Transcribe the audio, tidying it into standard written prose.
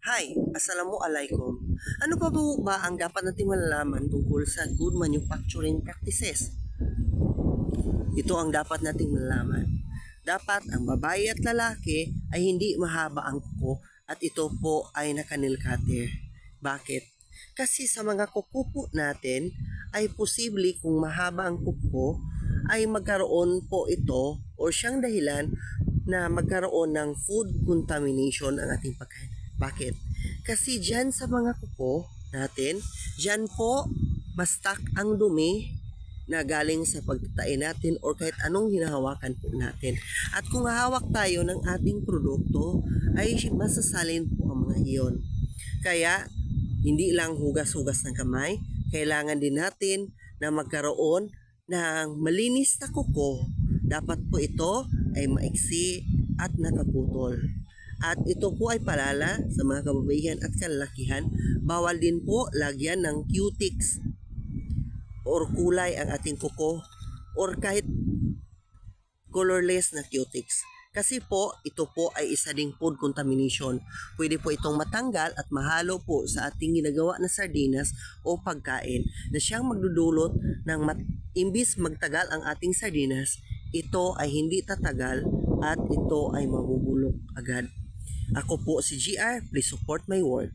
Hi, Assalamualaikum. Ano pa po ba ang dapat natin malalaman tungkol sa good manufacturing practices? Ito ang dapat nating malalaman. Dapat ang babae at lalaki ay hindi mahaba ang kuko at ito po ay naka-nail cutter. Bakit? Kasi sa mga kuko po natin ay posible kung mahaba ang kuko ay magkaroon po ito o siyang dahilan na magkaroon ng food contamination ang ating pagkain. Bakit? Kasi dyan sa mga kuko natin, dyan po mastak ang dumi na galing sa pagtatain natin or kahit anong hinahawakan po natin. At kung hahawak tayo ng ating produkto, ay masasalin po ang mga iyon. Kaya, hindi lang hugas-hugas ng kamay, kailangan din natin na magkaroon ng malinis na kuko. Dapat po ito ay maiksi at nakaputol. At ito po ay palala sa mga kababaihan at kalalakihan. Bawal din po lagyan ng cutics or kulay ang ating kuko or kahit colorless na cutics. Kasi po, ito po ay isa ding food contamination. Pwede po itong matanggal at mahalo po sa ating ginagawa na sardinas o pagkain na siyang magdudulot ng imbis magtagal ang ating sardinas, ito ay hindi tatagal at ito ay mabubulok agad. Ako po si GR, please support my work.